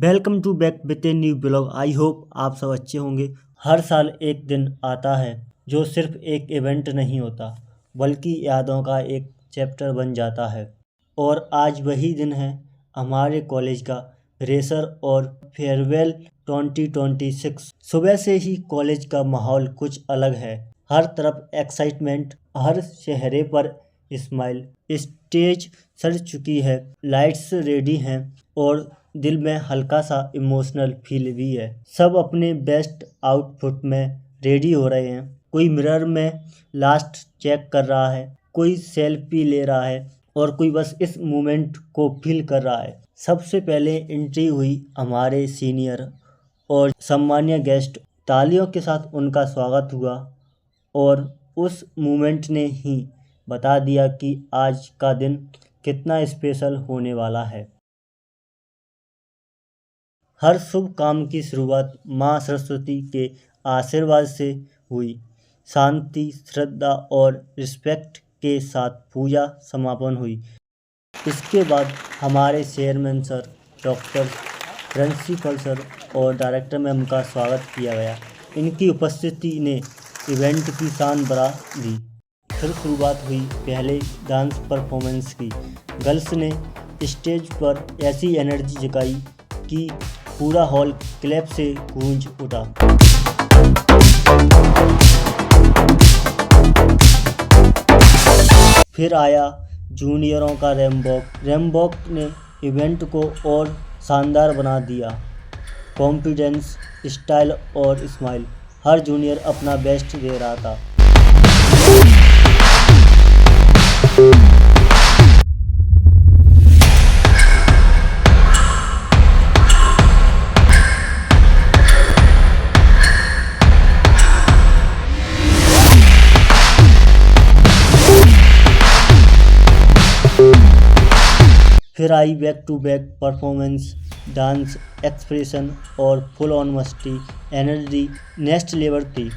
Welcome to back with a new blog. I hope आप सब अच्छे होंगे। हर साल एक दिन आता है जो सिर्फ एक इवेंट नहीं होता बल्कि यादों का एक चैप्टर बन जाता है। और आज वही दिन है हमारे कॉलेज का फ्रेशर और फेयरवेल 2026। सुबह से ही कॉलेज का माहौल कुछ अलग है। हर तरफ एक्साइटमेंट, हर चेहरे पर स्माइल। स्टेज सज चुकी है, लाइट्स रेडी हैं और दिल में हल्का सा इमोशनल फील भी है। सब अपने बेस्ट आउटफिट में रेडी हो रहे हैं। कोई मिरर में लास्ट चेक कर रहा है, कोई सेल्फी ले रहा है और कोई बस इस मोमेंट को फील कर रहा है। सबसे पहले एंट्री हुई हमारे सीनियर और सम्मानीय गेस्ट। तालियों के साथ उनका स्वागत हुआ और उस मोमेंट ने ही बता दिया कि आज का दिन कितना स्पेशल होने वाला है। हर शुभ काम की शुरुआत माँ सरस्वती के आशीर्वाद से हुई। शांति, श्रद्धा और रिस्पेक्ट के साथ पूजा समापन हुई। इसके बाद हमारे chairman sir, doctor, principal sir और डायरेक्टर मैम का स्वागत किया गया। इनकी उपस्थिति ने इवेंट की शान बढ़ा दी। फिर शुरुआत हुई पहले डांस परफॉर्मेंस की। गर्ल्स ने स्टेज पर ऐसी एनर्जी जगाई कि पूरा हॉल क्लैप से गूंज उठा। फिर आया जूनियरों का रैम्बॉक। रैम्बॉक ने इवेंट को और शानदार बना दिया। कॉन्फिडेंस, स्टाइल और स्माइल, हर जूनियर अपना बेस्ट दे रहा था। फिर आई back to back performance, dance, expression और फुल ऑन मस्ती। एनर्जी नेक्स्ट लेवल थी।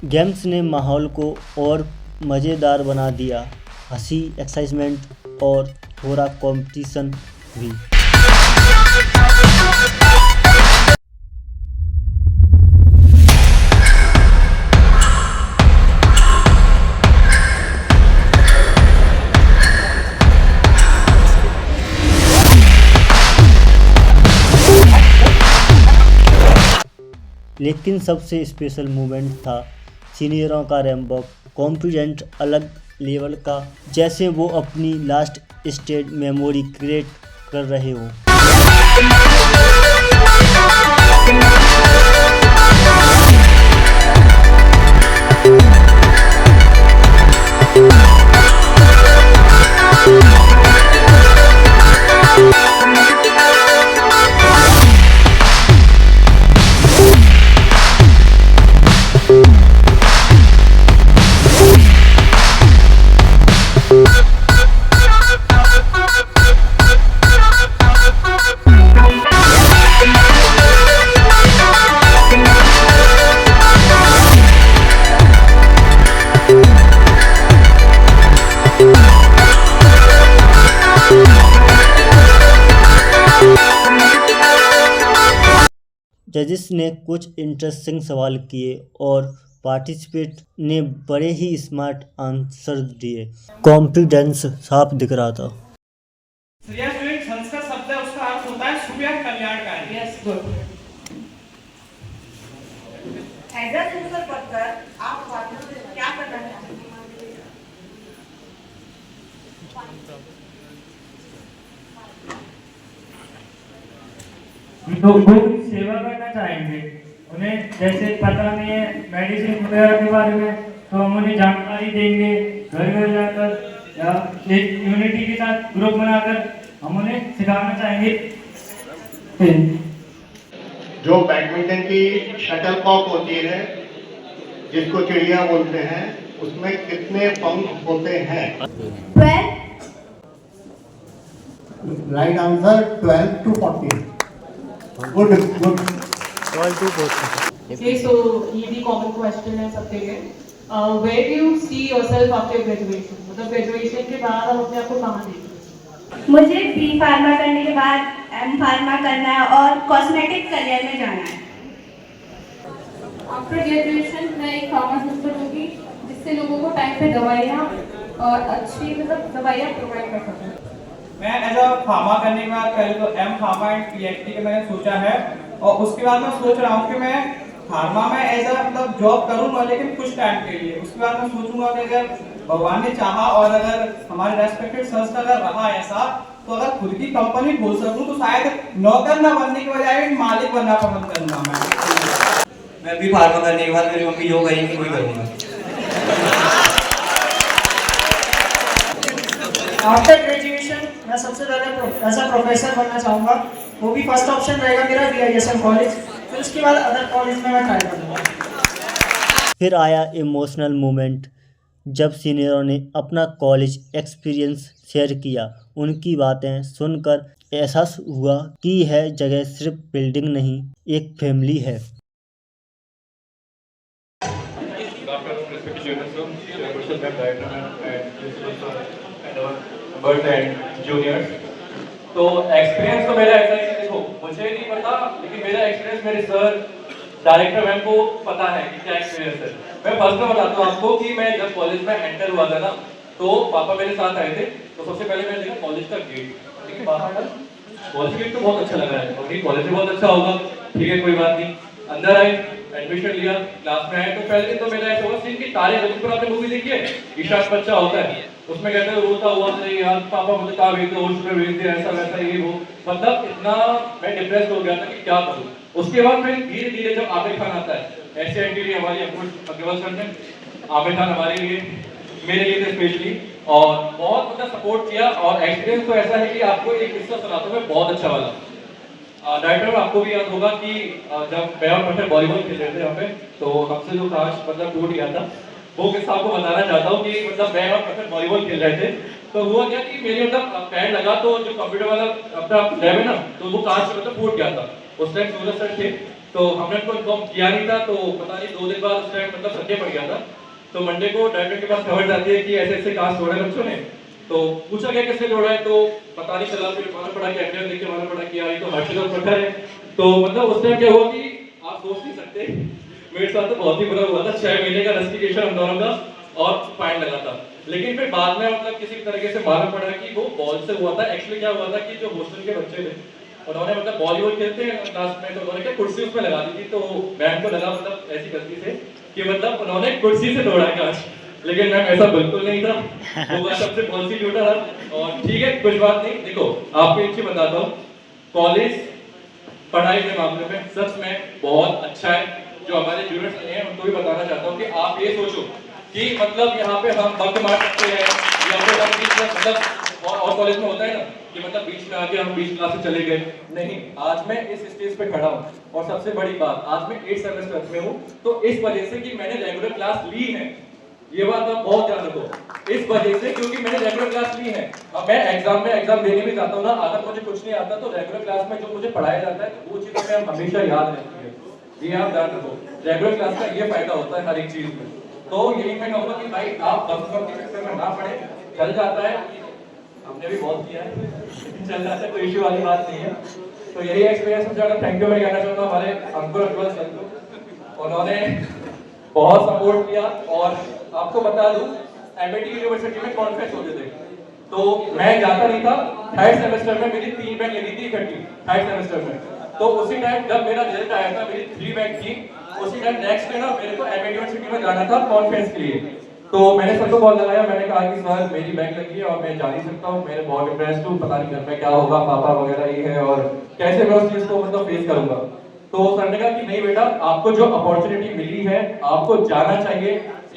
गेम्स ने माहौल को और मज़ेदार बना दिया। हंसी, एक्साइटमेंट और थोड़ा कंपटीशन भी। लेकिन सबसे स्पेशल मोमेंट था सीनियरों का रैम्बॉक। कॉन्फिडेंट अलग लेवल का, जैसे वो अपनी लास्ट स्टेज मेमोरी क्रिएट कर रहे हो। जजिस ने कुछ इंटरेस्टिंग सवाल किए और पार्टिसिपेंट ने बड़े ही स्मार्ट आंसर दिए। कॉन्फिडेंस साफ दिख रहा था। संस्कृत शब्द है, उसका अर्थ होता है सूर्य कल्याणकारी। Yes, good. As a principal पढ़कर आप छात्रों से क्या करना चाहते हैं? लोगों की सेवा करना चाहेंगे। उन्हें जैसे पता नहीं है मेडिसिन वगैरह के बारे में, तो हम उन्हें जानकारी देंगे। घर घर जाकर या एक यूनिटी के साथ ग्रुप बनाकर हम उन्हें सिखाना चाहेंगे। जो बैडमिंटन की शटल कॉक होती है, जिसको चिड़िया बोलते हैं, उसमें कितने पंख होते हैं? 12। Right answer 12 to 14। Good good. All two questions. Okay, so easy common question है सबके लिए. Where do you see yourself after graduation? मतलब graduation के बाद आप अपने आप को कहाँ देखते हैं? मुझे बी फार्मा करने के बाद एम फार्मा करना है और कॉस्मेटिक करियर में जाना है. आफ्टर ग्रेजुएशन मैं एक फार्मासिस्ट होगी जिससे लोगों को टाइम पे दवाइयाँ और अच्छी मतलब दवाइयाँ प्रोवाइड कर सकूँ. मैं एज अ फार्मा करने के बाद पहले तो एम फार्मा एंड पीएचडी का मैंने सोचा है और उसके बाद मैं सोच रहा हूँ कि मैं फार्मा में एज अ मतलब जॉब करूँगा लेकिन कुछ टाइम के लिए. उसके बाद मैं सोचूंगा कि अगर भगवान ने चाहा और अगर हमारे रेस्पेक्टेड संस्था अगर रहा ऐसा तो अगर खुद की कंपनी खोल सकूँ तो शायद नौकर ना बनने के बजाय मालिक बनना पसंद करूँगा. मैं भी फार्मा करने के बाद मेरी मम्मी जो कहेंगी वही करूँगा. आफ्टर ग्रेजुएशन मैं सबसे पहले एज अ प्रोफेसर बनना चाहूँगा. वो भी फर्स्ट ऑप्शन रहेगा मेरा VISM कॉलेज. फिर उसके बाद अदर कॉलेज में मैं ट्राई करूँगा. फिर आया इमोशनल मोमेंट जब सीनियरों ने अपना कॉलेज एक्सपीरियंस शेयर किया. उनकी बातें सुनकर एहसास हुआ कि यह जगह सिर्फ बिल्डिंग नहीं, एक फैमिली है. तो एक्सपीरियंस तो मेरा ऐसा है कि देखो मुझे नहीं पता लेकिन मेरा एक्सपीरियंस मेरे सर डायरेक्टर मैम को पता है कि क्या एक्सपीरियंस है. मैं फर्स्ट में बताता हूँ आपको कि मैं जब कॉलेज में एंटर हुआ था ना तो पापा मेरे साथ आए थे. तो सबसे पहले मैंने देखा कॉलेज का गेट. ठीक है बाहर ना कॉलेज गेट तो बहुत अच्छा लगा है और कॉलेज भी बहुत अच्छा होगा. ठीक है कोई बात नहीं. अंदर आए एडमिशन लिया क्लास में आए तो पहले दिन तो मेरा ऐसा हुआ सीन कि तारे जमीन पर आपने मूवी देखी है ईशान बच्चा होता है उसमें कहते हैं रोता हुआ नहीं यार पापा मुझे कहाँ भेज दो होश में भेज दिया ऐसा वैसा ये वो. मतलब इतना मैं डिप्रेस हो गया था कि क्या करूँ. उसके बाद फिर धीरे धीरे जब आमिर खान आता है ऐसे के लिए हमारी अग्रवाल सर ने आमिर खान हमारे लिए मेरे लिए स्पेशली और बहुत मतलब सपोर्ट किया. और एक्सपीरियंस तो ऐसा है कि आपको एक किस्सा सुनाता हूँ मैं बहुत अच्छा वाला. डायरेक्टर आपको भी याद होगा कि जब मैं और पट्टर वॉलीबॉल खेल रहे थे यहाँ पे तो हमसे जो कांच मतलब टूट गया था वो किस्सा आपको बताना चाहता हूँ कि मतलब मैं और पट्टर वॉलीबॉल खेल रहे थे तो हुआ क्या कि मेरे मतलब पैर लगा तो जो कंप्यूटर वाला अपना लैब है ना तो वो कांच मतलब फूट गया था. उस टाइम सूरज सर थे तो हमने उनको इन्फॉर्म किया नहीं था तो पता नहीं 2 दिन बाद उस टाइम मतलब संडे पड़ गया था. तो मंडे को डायरेक्टर के पास खबर जाती है कि ऐसे ऐसे कांच तोड़ा बच्चों ने. तो पूछा गया किसने तोड़ा है तो पता नहीं चला. फिर मालूम पड़ा कि एफआईआर देख के मालूम पड़ा कि यार ये तो हर्षद और पट्टर है. तो मतलब उस टाइम क्या हुआ कि आप सोच नहीं सकते मेरे साथ तो बहुत ही बुरा हुआ था. 6 महीने का इन्वेस्टिगेशन हम दोनों का और फाइन लगा था. लेकिन फिर बाद में मतलब किसी तरीके से मालूम पड़ा कि वो बॉल से हुआ था. एक्चुअली क्या हुआ था कि जो हॉस्टल के बच्चे थे उन्होंने मतलब वॉलीबॉल खेलते हैं क्लास में तो उन्होंने क्या कुर्सी उसमें लगा दी थी. तो मैम को लगा मतलब ऐसी गलती से कि मतलब उन्होंने कुर्सी से तोड़ा कांच. लेकिन मैम ऐसा बिल्कुल नहीं था. वो बात सबसे पॉलिसी टूटा था. और ठीक है कुछ बात नहीं. देखो आपको एक चीज बताता हूँ कॉलेज पढ़ाई के मामले में सच में बहुत अच्छा है. जो हमारे स्टूडेंट्स हैं उनको भी बताना चाहता हूँ कि आप ये सोचो कि मतलब यहाँ पे हम बंक मार सकते हैं या फिर हम बीच में मतलब और कॉलेज में होता है ना कि मतलब बीच में आके हम बीच क्लास से चले गए. नहीं आज मैं इस स्टेज पे खड़ा हूँ और सबसे बड़ी बात आज मैं 8 सेमेस्टर में हूँ तो इस वजह से कि मैंने रेगुलर क्लास ली है. ये बात आप बहुत ध्यान रखो. इस वजह से क्योंकि मैंने रेगुलर क्लास ली है. अब मैं एग्जाम देने भी जाता हूँ ना अगर मुझे कुछ नहीं आता तो रेगुलर क्लास में जो मुझे पढ़ाया जाता है वो चीजें मैं हमेशा याद रहती है. ये आप ध्यान रखो. रेगुलर क्लास का ये फायदा होता है हर एक चीज में. तो यही मैं कहूँगा कि भाई आप बंक के चक्कर में ना पड़े. चल जाता है हमने भी बहुत किया है चल जाता है कोई इश्यू वाली बात नहीं है. तो यही एक्सपीरियंस मुझे अगर थैंक यू मैं कहना चाहूँगा हमारे अंकुर अग्रवाल सर को. उन्होंने बहुत सपोर्ट किया. और आपको बता दूं एमआईटी यूनिवर्सिटी में कॉन्फ्रेंस होते थे तो मैं जाता नहीं था. 3rd सेमेस्टर में मेरी 3 बैग लगी थी इकट्ठी 3rd सेमेस्टर में. तो उसी टाइम जब मेरा रिजल्ट आया था मेरी 3 बैग थी. उसी टाइम नेक्स्ट डे ना मेरे को एमआईटी यूनिवर्सिटी में जाना था कॉन्फ्रेंस के लिए. तो मैंने सर को कॉल लगाया. मैंने कहा कि सर मेरी बैग लगी है और मैं जा नहीं सकता हूँ. मैंने बहुत डिप्रेस्ड हूँ. पता नहीं घर में क्या होगा पापा वगैरह ये है और कैसे मैं उस चीज को मतलब फेस करूंगा. तो सर ने कहा कि नहीं बेटा आपको जो अपॉर्चुनिटी मिली है आपको जाना चाहिए.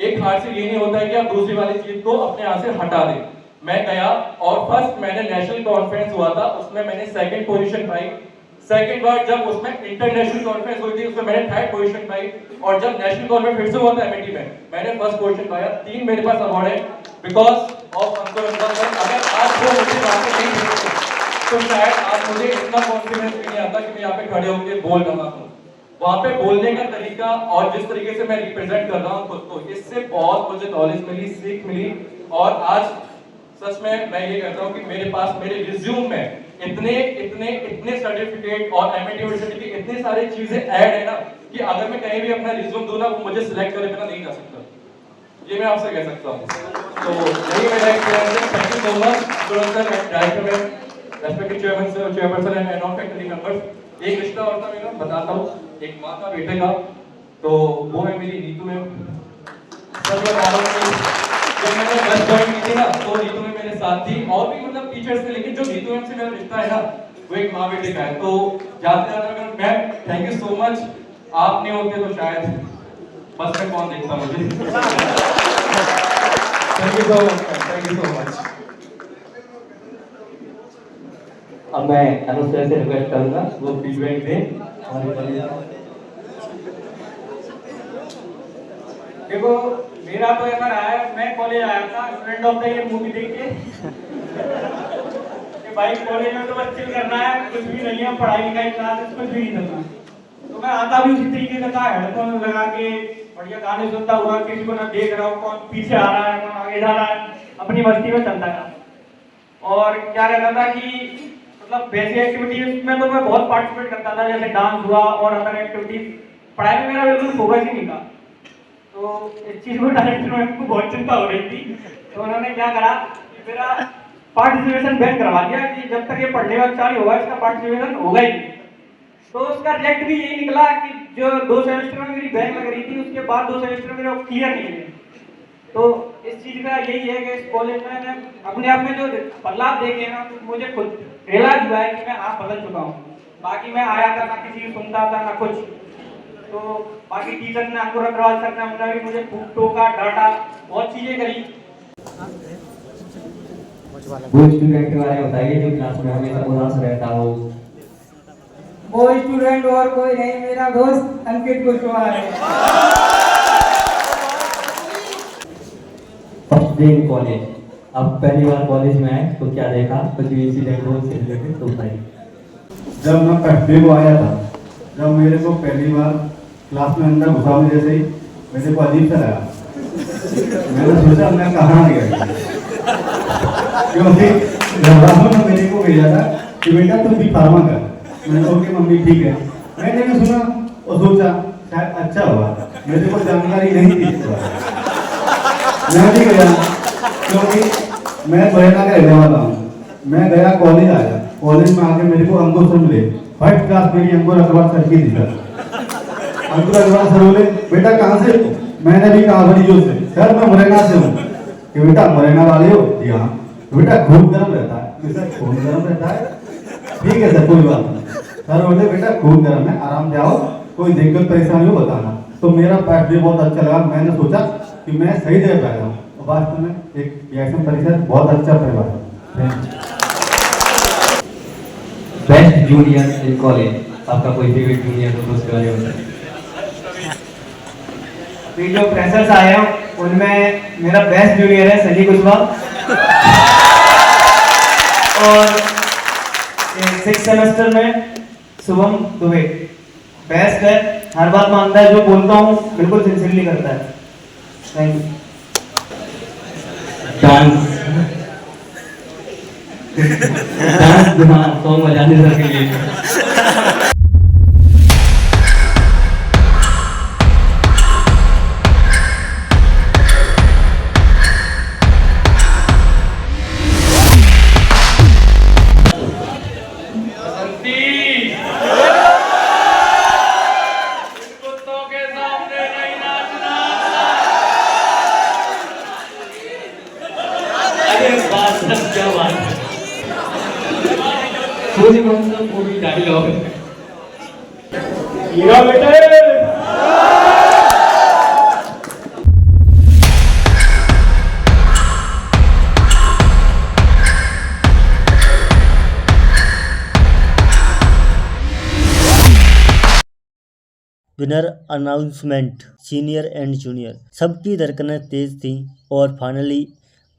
एक हाथ से ये नहीं होता है कि आप दूसरी वाली चीज को अपने हाथ से हटा दें. मैं गया और फर्स्ट मैंने नेशनल कॉन्फ्रेंस हुआ था उसमें मैंने 2nd पोजीशन पाई. सेकंड बार जब उसमें इंटरनेशनल कॉन्फ्रेंस हुई थी उसमें मैंने 3rd पोजीशन पाई. और जब नेशनल कॉन्फ्रेंस फिर से हुआ था एमआईटी में मैंने 1st पोजीशन पाया. 3 मेरे पास अवार्ड है because of Ankur Agarwal sir. अगर आज वो मुझे बातें नहीं देते तो शायद आज मुझे इतना कॉन्फिडेंस भी नहीं आता कि मैं यहाँ पे खड़े होकर बोल रहा हूँ. वहाँ पे बोलने का तरीका और जिस तरीके से मैं रिप्रेजेंट कर रहा हूँ खुद को, इससे बहुत मुझे नॉलेज मिली, सीख मिली। और आज सच में मैं ये कहता हूँ कि मेरे पास मेरे रिज्यूम में इतने सर्टिफिकेट और एमएटी यूनिवर्सिटी की इतनी सारी चीजें ऐड है ना कि अगर मैं कहीं भी अपना रिज्यूम दूँ ना, वो मुझे सिलेक्ट करे बिना नहीं जा सकता। ये मैं आपसे कह सकता हूँ। तो यही मेरा एक्सपीरियंस है। Thank you so much sir, director ma'am, respected chairman sir, chairperson and non faculty members. एक रिश्ता और था मेरा, बताता हूँ, एक माँ का बेटे का, तो वो है मेरी नीतू मैम। सर बता रहा हूँ कि जब मैंने फर्स्ट ज्वाइन की थी ना, तो नीतू में मेरे साथ थी, और भी मतलब टीचर्स थे, लेकिन जो नीतू मैम से मेरा रिश्ता है ना, वो एक माँ बेटे का है। तो जाते जाते ma'am thank you so much, आप नहीं होते तो शायद बस में कौन देखता मुझे। Thank you so much, thank you so much. अब मैं अनुष्का से रिक्वेस्ट करूंगा वो फीडबैक दें हमारे कॉलेज। देखो मेरा तो ऐसा रहा है, मैं कॉलेज आया था student of the year movie देख के कि भाई कॉलेज में तो बस चिल करना है, कुछ भी नहीं है, पढ़ाई लिखाई क्लासेस कुछ भी नहीं करना। तो मैं आता भी उसी तरीके से था, हेडफोन लगा के बढ़िया गाने सुनता हुआ, किसी को ना देख रहा हूँ कौन पीछे आ रहा है कौन आगे जा रहा है, अपनी मस्ती में चलता था। और क्या रहता था कि मतलब वैसी एक्टिविटीज में तो मैं बहुत पार्टिसिपेट करता था, जैसे डांस हुआ और अदर एक्टिविटीज। पढ़ाई में मेरा बिल्कुल फोकस ही नहीं था। तो इस चीज को डायरेक्टर मैम को बहुत चिंता हो रही थी, तो उन्होंने क्या करा, मेरा पार्टिसिपेशन बैन करवा दिया कि जब तक ये पढ़ने में अच्छा नहीं होगा इसका पार्टिसिपेशन होगा ही नहीं। तो उसका रिजल्ट भी यही निकला कि जो 2 सेमेस्टर में मेरी बैन लग रही थी, उसके बाद 2 सेमेस्टर मेरे क्लियर नहीं हुए। तो इस चीज का यही है कि इस कॉलेज में मैंने अपने आप में जो बदलाव देखे ना, तो मुझे खुद रियलाइज हुआ है कि मैं आप बदल चुका हूँ। बाकी मैं आया था ना किसी की सुनता था ना कुछ, तो बाकी टीचर ने अंकुर अग्रवाल सर ने उन्होंने भी मुझे खूब टोका डांटा, बहुत चीजें करी। वो स्टूडेंट के बारे में बताइए जो क्लास में हमेशा उदास रहता हो। वो स्टूडेंट और कोई नहीं, मेरा दोस्त अंकित कुशवाहा है। फर्स्ट डे इन कॉलेज, अब पहली बार कॉलेज में आए तो क्या देखा, कुछ भी इंसिडेंट हो उससे रिलेटेड तो बताइए। जब मैं फर्स्ट डे को आया था, जब मेरे को पहली बार क्लास में अंदर घुसा में जैसे ही मेरे को अजीब सा लगा। मैंने सोचा मैं कहाँ आ गया, क्योंकि घरवालों ने मेरे को भेजा था कि बेटा तुम भी फार्मा कर। मैंने ओके मम्मी ठीक है। मैंने भी सुना और सोचा शायद अच्छा हुआ, मेरे को जानकारी नहीं थी इस बार। मैं भी गया क्योंकि मैं बहना का रहने वाला हूँ। मैं गया कॉलेज आया, कॉलेज में आके मेरे को अंकुर सर मिले। फर्स्ट क्लास मेरी अंकुर अग्रवाल सर की थी। सर अंकुर अग्रवाल सर बोले बेटा कहाँ से? मैंने भी कहा बड़ी जोर से सर मैं मुरैना से हूँ। कि बेटा मुरैना वाले हो? जी हाँ। बेटा खून गर्म रहता है? सर खून गर्म रहता है, ठीक है सर कोई बात नहीं। सर बोले बेटा खून गर्म है, आराम से आओ, कोई दिक्कत परेशानी हो बताना। तो मेरा फर्स्ट डे बहुत अच्छा लगा। मैंने सोचा कि मैं सही जगह पे आया हूँ। वास्तव में एक रिएक्शन परिसर बहुत अच्छा परिवार है। बेस्ट जूनियर इन कॉलेज, आपका कोई फेवरेट जूनियर हो तो उसके बारे में बताइए। अभी जो फ्रेशर्स आए हैं उनमें मेरा बेस्ट जूनियर है सनी कुशवाहा, और 6 सेमेस्टर में शुभम दुबे। बेस्ट है, हर बात मानता है, जो बोलता हूँ बिल्कुल सिंसियरली करता है। Thank you. Dance dance song बजाने सर के लिए। मुझे कौन सा मूवी डायलॉग हीरो बेटे। Winner announcement. Senior and junior सबकी धड़कनें तेज थीं और फाइनली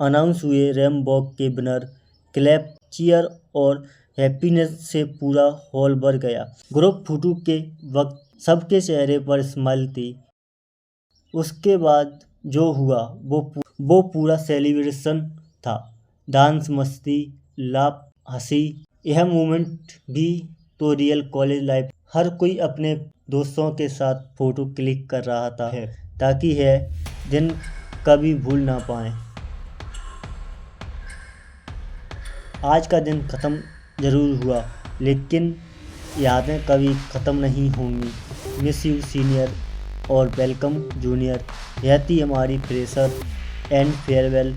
अनाउंस हुए। रैमबॉक के विनर। क्लैप, चीयर और हैप्पीनेस से पूरा हॉल भर गया। ग्रुप फोटो के वक्त सबके चेहरे पर स्माइल थी। उसके बाद जो हुआ वो पूरा सेलिब्रेशन था। डांस, मस्ती, लाफ, हंसी। यह मोमेंट भी तो रियल कॉलेज लाइफ। हर कोई अपने दोस्तों के साथ फ़ोटो क्लिक कर रहा था ताकि यह दिन कभी भूल ना पाएं। आज का दिन ख़त्म ज़रूर हुआ लेकिन यादें कभी ख़त्म नहीं होंगी। मिस यू सीनियर और वेलकम जूनियर। यह थी हमारी फ्रेशर एंड फेयरवेल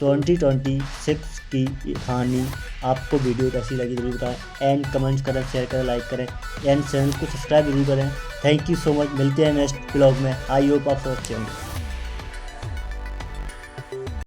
2026 की कहानी। आपको वीडियो कैसी लगी जरूर बताएं एंड कमेंट्स करें, शेयर करें, लाइक करें एंड चैनल को सब्सक्राइब जरूर करें। Thank you so much. मिलते हैं नेक्स्ट ब्लॉग में। आई होप आप सब अच्छे होंगे।